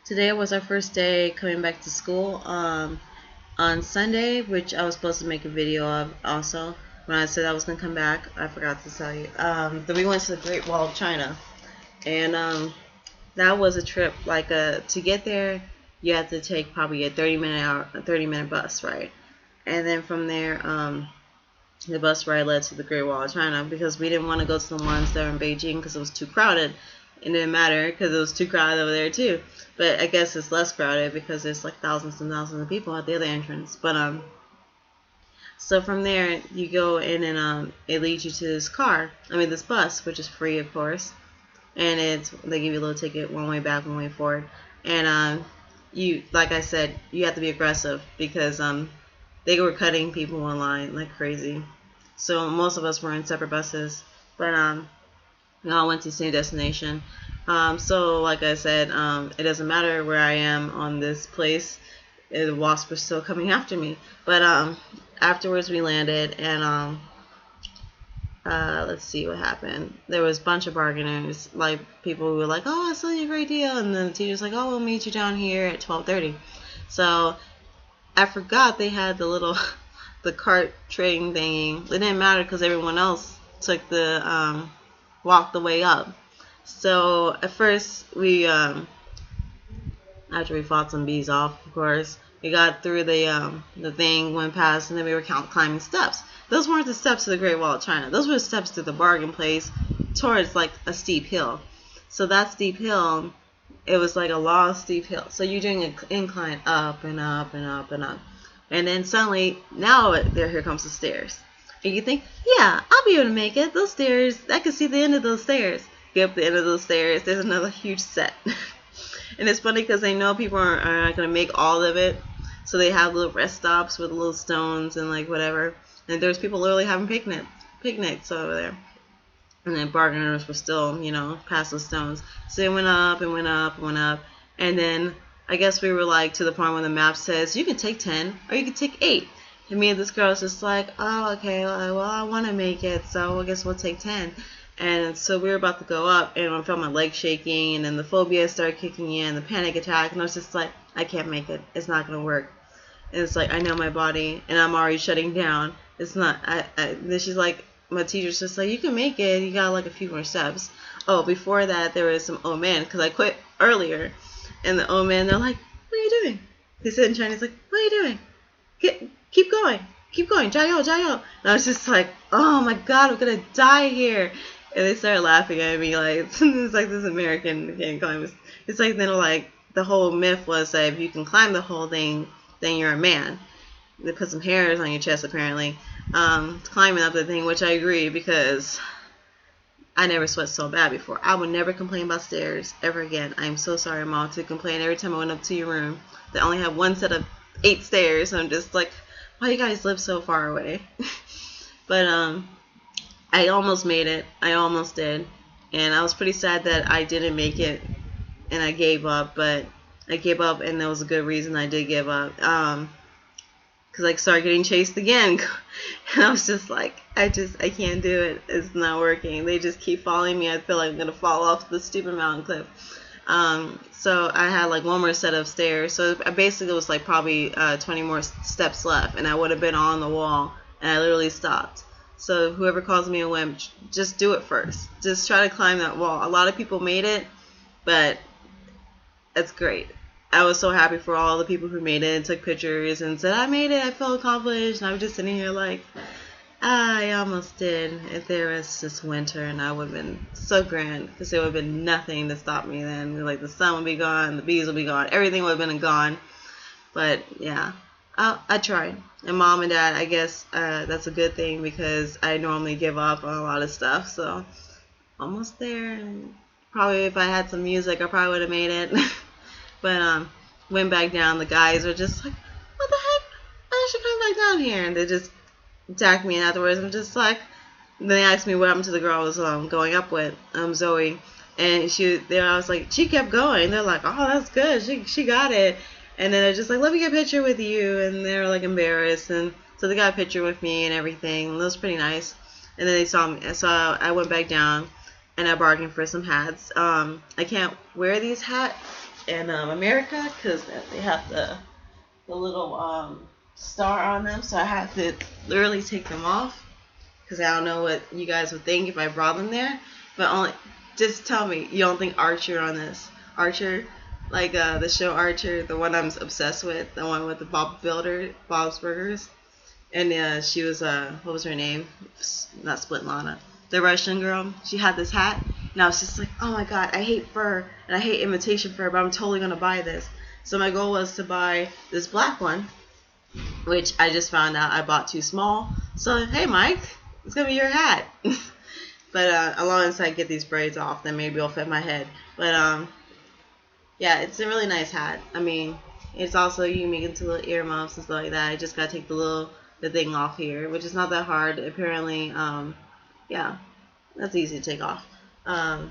Today was our first day coming back to school. On Sunday, which I was supposed to make a video of also. When I said I was gonna come back, I forgot to tell you. Then we went to the Great Wall of China, and that was a trip. Like to get there, you have to take probably a 30-minute bus ride, and then from there, the bus ride led to the Great Wall of China because we didn't want to go to the ones that were in Beijing because it was too crowded. It didn't matter because it was too crowded over there too. But I guess it's less crowded because there's like thousands and thousands of people at the other entrance. But so from there you go in and it leads you to this bus, which is free of course, and they give you a little ticket, one way back, one way forward, and you, like I said, you have to be aggressive because they were cutting people in line like crazy. So most of us were in separate buses, but we all went to the same destination. So like I said, it doesn't matter where I am on this place, the wasps were still coming after me. But afterwards we landed, and let's see what happened. There was a bunch of bargainers, like people who were like, "Oh, I'll sell you a great deal," and then the teacher's like, "Oh, we'll meet you down here at 12:30." So I forgot they had the cart trading thingy. It didn't matter because everyone else took walked the way up. So at first after we fought some bees off, of course, we got through the thing, went past, and then we were climbing steps. Those weren't the steps to the Great Wall of China. Those were the steps to the bargain place towards like a steep hill. So that steep hill, it was like a long steep hill. So you're doing an incline up and up and up and up. And then suddenly, here comes the stairs. And you think, yeah, I'll be able to make it. Those stairs, I can see the end of those stairs. Get up the end of those stairs, there's another huge set. And it's funny because they know people are not going to make all of it. So they have little rest stops with little stones and like whatever. And there's people literally having picnics over there. And then bargainers were still, past the stones. So they went up and went up and went up. And then I guess we were like to the point where the map says you can take 10 or you can take 8. And me and this girl was just like, oh, okay, well, I want to make it, so I guess we'll take 10. And so we were about to go up, and I felt my legs shaking, and then the phobia started kicking in, the panic attack, and I was just like, I can't make it. It's not going to work. And it's like, I know my body, and I'm already shutting down. It's not, then she's like, my teacher's just like, you can make it. You got like a few more steps. Oh, before that, there was some old man, because I quit earlier. And the old man, they're like, what are you doing? He said in Chinese, like, what are you doing? Keep going, 加油, 加油. And I was just like, oh my god, I'm gonna die here. And they started laughing at me like, it's like this American can't climb. It's like, then like, the whole myth was that if you can climb the whole thing, then you're a man. They put some hairs on your chest apparently, climbing up the thing, which I agree because I never sweat so bad before. I would never complain about stairs ever again. I'm so sorry, Mom, to complain every time I went up to your room. They only have one set of 8 stairs. I'm just like, why you guys live so far away? But I almost made it. I almost did. And I was pretty sad that I didn't make it and I gave up. But I gave up, and there was a good reason I did give up. Because I started getting chased again. And I was just like, I can't do it. It's not working. They just keep following me. I feel like I'm going to fall off the stupid mountain cliff. So I had like one more set of stairs. So basically it was like probably 20 more steps left, and I would have been on the wall, and I literally stopped. So whoever calls me a wimp, just do it first. Just try to climb that wall. A lot of people made it, but it's great. I was so happy for all the people who made it and took pictures and said, I made it, I felt accomplished. And I was just sitting here like, I almost did. If there was just winter, and I would have been so grand because there would have been nothing to stop me then. Like the sun would be gone, the bees would be gone, everything would have been gone. But yeah, I tried. And Mom and Dad, I guess that's a good thing because I normally give up on a lot of stuff. So almost there. And probably if I had some music, I probably would have made it. But went back down. The guys were just like, what the heck? I should come back down here. And they just attacked me, and afterwards I'm just like, then they asked me what happened to the girl I was going up with, Zoe, and I was like, she kept going. They're like, oh, that's good, she got it. And then they're just like, let me get a picture with you, and they're like embarrassed, and so they got a picture with me and everything, and it was pretty nice. And then they saw me, so I went back down and I bargained for some hats. I can't wear these hats in America, because they have the little star on them, so I had to literally take them off, because I don't know what you guys would think if I brought them there. But only, just tell me you don't think Archer on this. Archer, like the show Archer, the one I'm obsessed with, the one with the Bob's Burgers. And she was, what was her name? Not Split Lana. The Russian girl. She had this hat. And I was just like, oh my god, I hate fur. And I hate imitation fur, but I'm totally going to buy this. So my goal was to buy this black one, which I just found out I bought too small. So, hey Mike, it's going to be your hat. But as long as I get these braids off, then maybe it'll fit my head. But yeah, it's a really nice hat. I mean, it's also, you can make it into little earmuffs and stuff like that. I just got to take the thing off here, which is not that hard. Apparently, yeah, that's easy to take off. I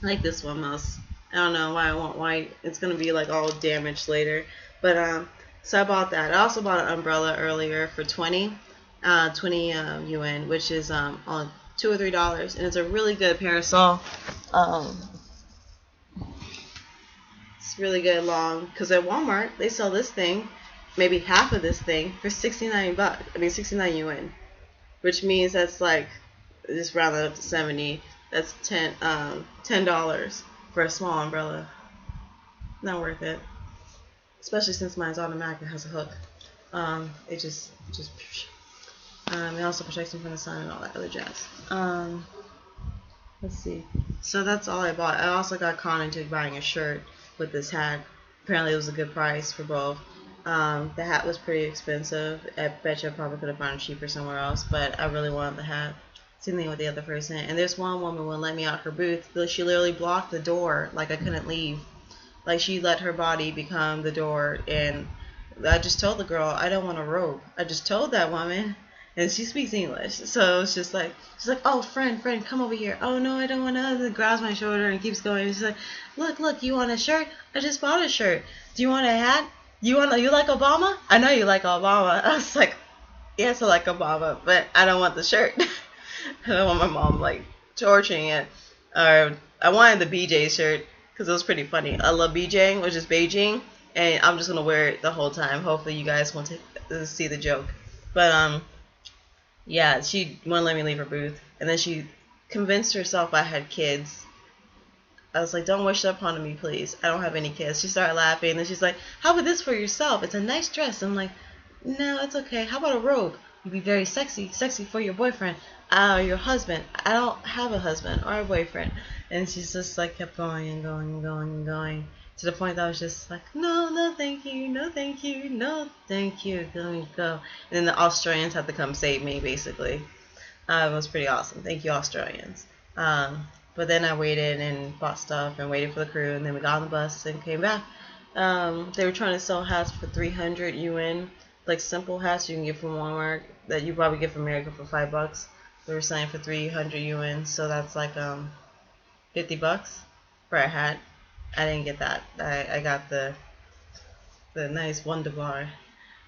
like this one most. I don't know why I want white. It's going to be like all damaged later. But so I bought that. I also bought an umbrella earlier for 20 yuan, which is on $2 or $3, and it's a really good parasol. It's really good long, because at Walmart they sell this thing, maybe half of this thing, for 69 bucks. I mean 69 yuan, which means that's like, just round it up to 70. That's $10 for a small umbrella. Not worth it, especially since mine's automatic and has a hook. It just it also protects them from the sun and all that other jazz. Let's see. So that's all I bought. I also got conned into buying a shirt with this hat. Apparently it was a good price for both. The hat was pretty expensive. I bet you I probably could have found it cheaper somewhere else, but I really wanted the hat. Same thing with the other person. And this one woman wouldn't let me out her booth. She literally blocked the door, like I couldn't leave. Like she let her body become the door, and I just told the girl I don't want a robe. I just told that woman, and she speaks English, so it's just like, she's like, oh friend, come over here. Oh no, I don't want to. And grabs my shoulder and keeps going. She's like, look, you want a shirt? I just bought a shirt. Do you want a hat? You like Obama? I know you like Obama. I was like, yes, I like Obama, but I don't want the shirt. I don't want my mom like torturing it. I wanted the BJ shirt because it was pretty funny. I love BJ, which is Beijing, and I'm just gonna wear it the whole time. Hopefully you guys want to see the joke. But yeah, she wouldn't let me leave her booth, and then she convinced herself I had kids. I was like, don't wish that upon me, please. I don't have any kids. She started laughing, and then she's like, how about this for yourself? It's a nice dress. I'm like, no, it's okay. How about a robe? You'd be very sexy for your boyfriend, your husband. I don't have a husband or a boyfriend. And she's just like kept going and going and going and going, to the point that I was just like, no, thank you, no, thank you, no, thank you, let me go. And then the Australians had to come save me, basically. It was pretty awesome. Thank you, Australians. But then I waited and bought stuff and waited for the crew, and then we got on the bus and came back. They were trying to sell hats for 300 yuan, like simple hats you can get from Walmart that you probably get from America for $5. They were selling for 300 yuan, so that's like $50 for a hat. I didn't get that. I got the nice Wunderbar.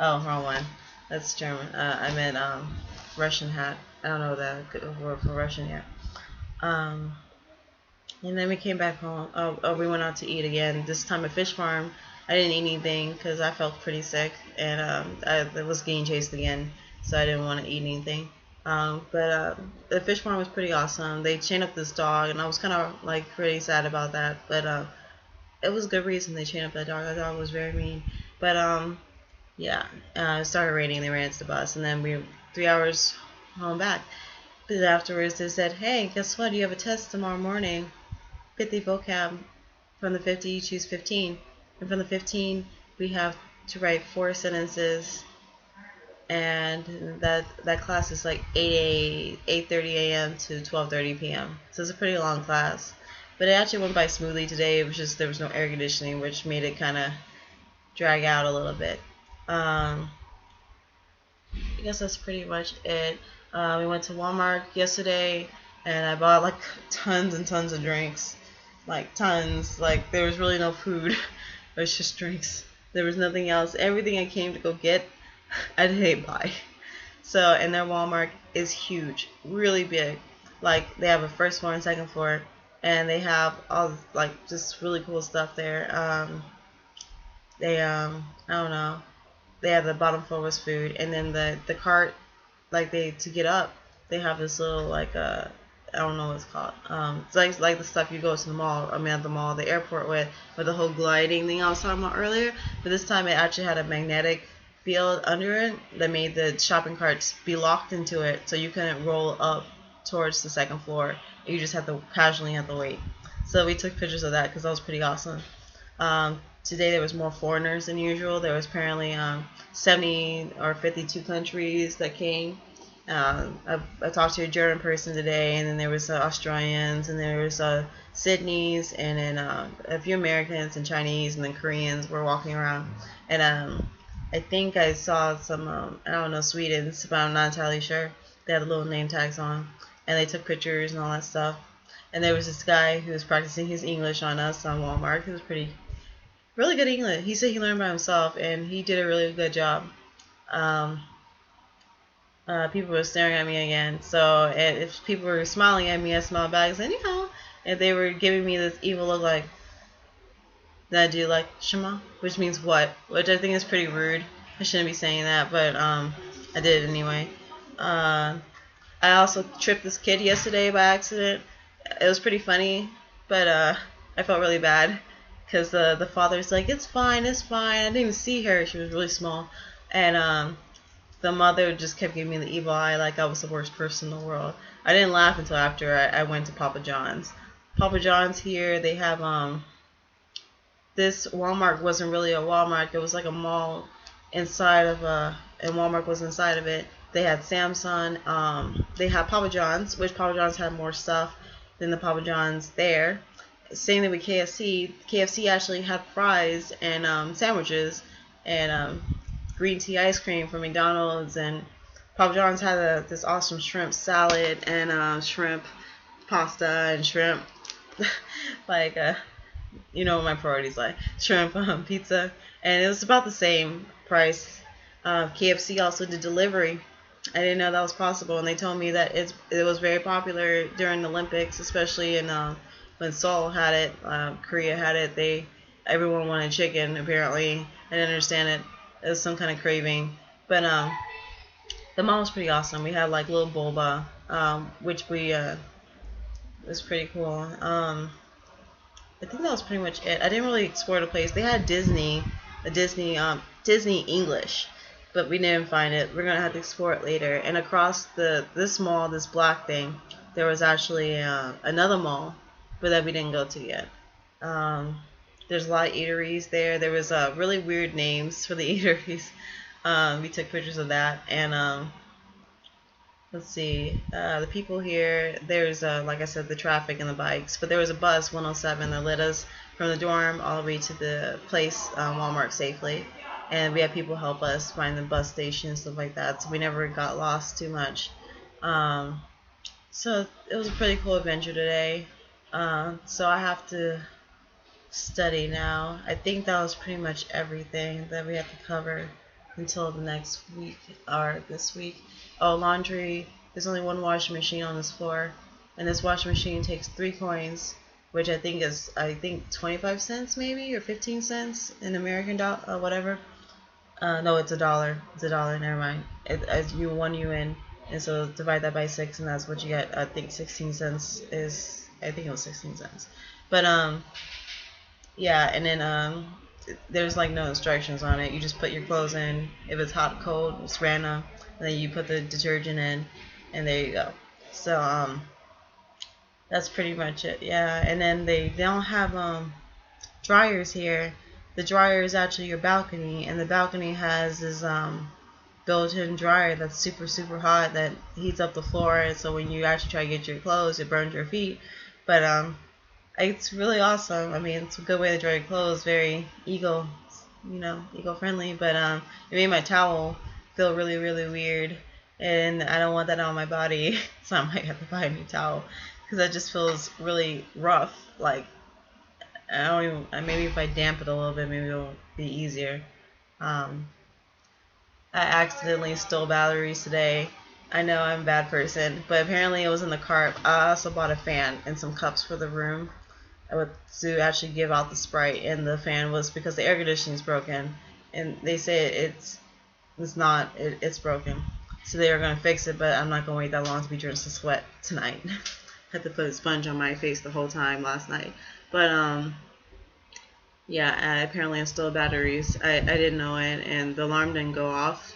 Oh, wrong one. That's German. I meant Russian hat. I don't know the word for Russian yet. And then we came back home. We went out to eat again. This time at Fish Farm. I didn't eat anything because I felt pretty sick, and I was getting chased again, so I didn't want to eat anything. But the Fish Farm was pretty awesome. They chained up this dog, and I was kind of like pretty sad about that. But it was a good reason they chained up that dog. That dog was very mean. But yeah, it started raining. They ran into the bus, and then we were 3 hours home back. But afterwards, they said, "Hey, guess what? You have a test tomorrow morning. 50 vocab. From the 50, you choose 15, and from the 15, we have to write 4 sentences." And that class is like 8:30 a.m. to 12:30 p.m. So it's a pretty long class. But it actually went by smoothly today. It was just there was no air conditioning, which made it kind of drag out a little bit. I guess that's pretty much it. We went to Walmart yesterday, and I bought like tons and tons of drinks. Like tons. Like there was really no food. It was just drinks. There was nothing else. Everything I came to go get, I didn't buy. So, and their Walmart is huge, really big. Like they have a first floor and second floor. and they have all like just really cool stuff there. They I don't know. They have the bottom floor was food, and then the cart, like they to get up, they have this little like I don't know what it's called. It's like the stuff you go to the mall. I mean, at the mall, the airport with the whole gliding thing I was talking about earlier. But this time it actually had a magnetic field under it that made the shopping carts be locked into it, so you couldn't roll up towards the second floor. You just had to casually have to wait. So we took pictures of that because that was pretty awesome. Today there was more foreigners than usual. There was apparently 70 or 52 countries that came. I talked to a German person today, and then there was Australians, and there was Sydney's, and then a few Americans and Chinese, and then Koreans were walking around. And I think I saw some, I don't know, Sweden's, but I'm not entirely sure. They had little name tags on, and they took pictures and all that stuff. And there was this guy who was practicing his English on us on Walmart. He was really good English. He said he learned by himself, and he did a really good job. People were staring at me again. So if people were smiling at me, I smiled back. And if they were giving me this evil look, like that I do, like Shema, which means what? Which I think is pretty rude. I shouldn't be saying that, but I did it anyway. I also tripped this kid yesterday by accident. It was pretty funny, but I felt really bad because the father's like, it's fine, it's fine. I didn't even see her. She was really small, and the mother just kept giving me the evil eye, like I was the worst person in the world. I didn't laugh until after I went to Papa John's. Papa John's here, they have this Walmart wasn't really a Walmart. It was like a mall inside of and Walmart was inside of it. They had Samsung. They had Papa John's, which Papa John's had more stuff than the Papa John's there. Same thing with KFC. KFC actually had fries and sandwiches and green tea ice cream from McDonald's, and Papa John's had this awesome shrimp salad and shrimp pasta and shrimp like you know what my priorities like shrimp pizza, and it was about the same price. KFC also did delivery. I didn't know that was possible, and they told me that it was very popular during the Olympics, especially in when Seoul had it, Korea had it. Everyone wanted chicken apparently. I didn't understand it. It was some kind of craving, but the mall was pretty awesome. We had like little boba, which was pretty cool. I think that was pretty much it. I didn't really explore the place. They had Disney English, but we didn't find it. We're gonna have to explore it later. And across this mall, this black thing, there was actually another mall, but that we didn't go to yet. There's a lot of eateries there. There was really weird names for the eateries. We took pictures of that, and let's see, the people here, there's like I said, the traffic and the bikes, but there was a bus 107 that led us from the dorm all the way to the place, Walmart, safely, and we had people help us find the bus station and stuff like that, so we never got lost too much. So it was a pretty cool adventure today. So I have to study now. I think that was pretty much everything that we have to cover until the next week or this week. Oh, laundry. There's only one washing machine on this floor, and this washing machine takes 3 coins, which I think is 25 cents maybe, or 15 cents in American dollar, whatever. No, it's $1. It's $1. Never mind. As you 1 UN, and so divide that by 6, and that's what you get. I think 16 cents is. I think it was 16 cents. But yeah, and then there's like no instructions on it. You just put your clothes in. If it's hot or cold, it's random. And then you put the detergent in, and there you go. So that's pretty much it. Yeah, and then they don't have dryers here. The dryer is actually your balcony, and the balcony has this built-in dryer that's super hot that heats up the floor. And so when you actually try to get your clothes, it burns your feet. But it's really awesome. I mean, it's a good way to dry your clothes. Very eco-friendly. But it made my towel feel really weird, and I don't want that on my body, so I might have to buy a new towel because that just feels really rough. Like maybe if I damp it a little bit, maybe it'll be easier. I accidentally stole batteries today, I know I'm a bad person, but apparently it was in the cart. I also bought a fan and some cups for the room to actually give out the Sprite, and the fan was because the air conditioning is broken, and they say it's broken, so they are gonna fix it. But I'm not gonna wait that long to be drenched in sweat tonight. Had to put a sponge on my face the whole time last night, but yeah, apparently I'm still batteries. I didn't know it, and the alarm didn't go off.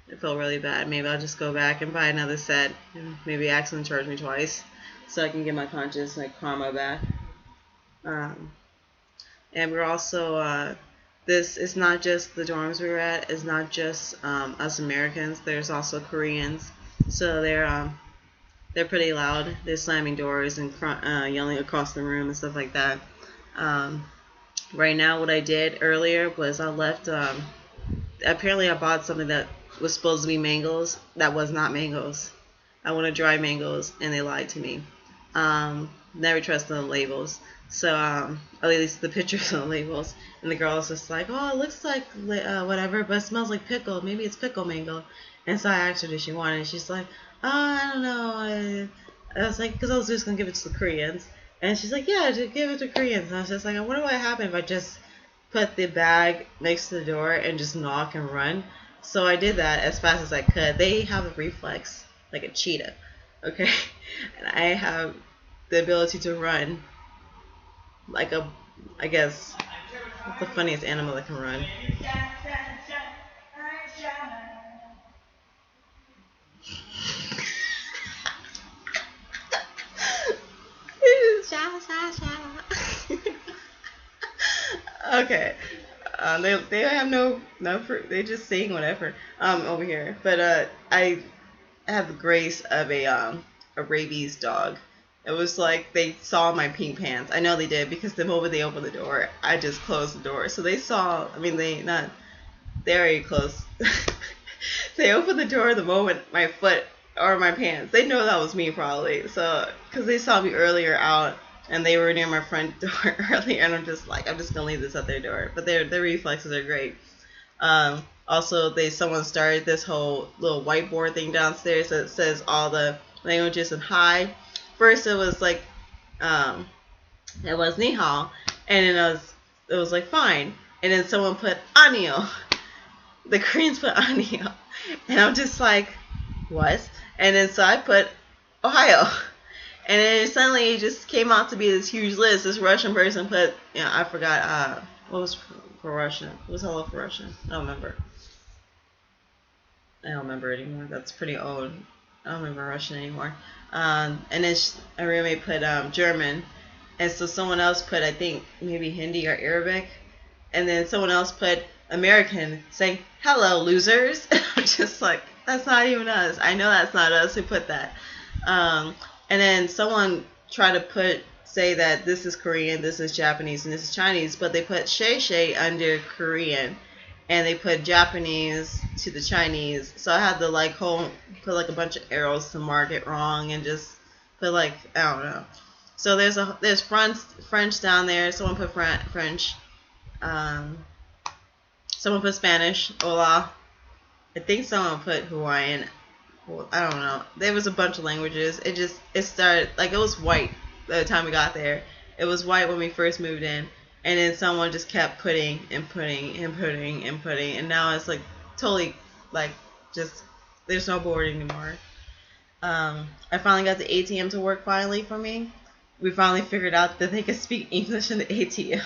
It felt really bad. Maybe I'll just go back and buy another set, and maybe accidentally charge me twice, so I can get my conscious like karma back. Um, and we're also this is not just the dorms we were at. It's not just us Americans. There's also Koreans, so they're pretty loud. They're slamming doors and yelling across the room and stuff like that. Um, right now, what I did earlier was I left. Apparently, I bought something that was supposed to be mangoes that was not mangoes. I wanted dry mangoes, and they lied to me. Never trust the labels. So, at least the pictures on the labels. And the girl was just like, oh, it looks like whatever, but it smells like pickle. Maybe it's pickle mango. And so I asked her, did she want it? And she's like, oh, I don't know. I was like, because I was just going to give it to the Koreans. And she's like, yeah, just give it to Koreans. And I was just like, I wonder what would happen if I just put the bag next to the door and just knock and run. So I did that as fast as I could. They have a reflex like a cheetah, okay? And I have the ability to run like a, I guess, what's the funniest animal that can run? Okay. They have no they just sing whatever over here. But I have the grace of a rabies dog. It was like they saw my pink pants. I know they did because the moment they opened the door, I just closed the door. So they saw. I mean, they're very close. They opened the door the moment my foot or my pants. They know that was me probably. So because they saw me earlier out and they were near my front door earlier, and I'm just gonna leave this at their door. But their reflexes are great. Also, someone started this whole little whiteboard thing downstairs that says all the languages in hi. First, it was like, it was ni hao, and then it was like fine, and then someone put anio. The Koreans put anio, and I'm just like, what? And then so I put Ohio, and then suddenly it just came out to be this huge list. This Russian person put, I forgot what was for Russian. What was hello for Russian? I don't remember. I don't remember anymore. That's pretty old. I don't remember Russian anymore. And then a roommate put German, and so someone else put, I think, maybe Hindi or Arabic, and then someone else put American, saying hello losers. I'm just like, that's not even us. I know that's not us who put that. And then someone tried to say that this is Korean, this is Japanese, and this is Chinese, but they put Shay Shay under Korean, and they put Japanese to the Chinese. So I had to put like a bunch of arrows to mark it wrong, and just put like, I don't know. So there's French down there. Someone put French. Someone put Spanish. Hola. I think someone put Hawaiian. Well, I don't know. There was a bunch of languages. It started like it was white by the time we got there. It was white when we first moved in. And then someone just kept putting and putting and putting and putting, and now it's like totally like just there's no board anymore. I finally got the ATM to work finally for me. We finally figured out that they could speak English in the ATM,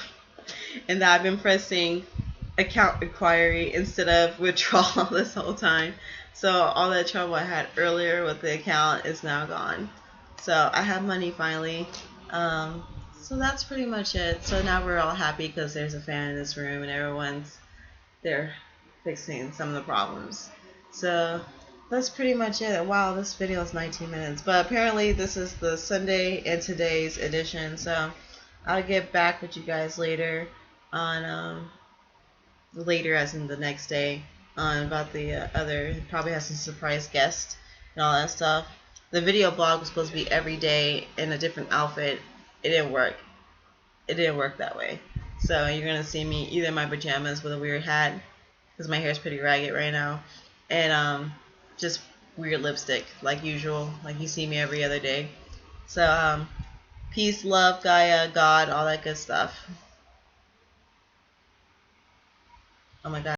and that I've been pressing account inquiry instead of withdrawal this whole time. So all that trouble I had earlier with the account is now gone. So I have money finally. So that's pretty much it. So now we're all happy because there's a fan in this room and everyone's there fixing some of the problems. So that's pretty much it. Wow, this video is 19 minutes. But apparently this is the Sunday and today's edition. So I'll get back with you guys later on, later as in the next day, on about the other, probably has some surprise guests and all that stuff. The video blog was supposed to be every day in a different outfit. It didn't work. It didn't work that way. So you're going to see me either in my pajamas with a weird hat, because my hair is pretty ragged right now, and just weird lipstick like usual, like you see me every other day. So peace, love, Gaia, God, all that good stuff. Oh my God.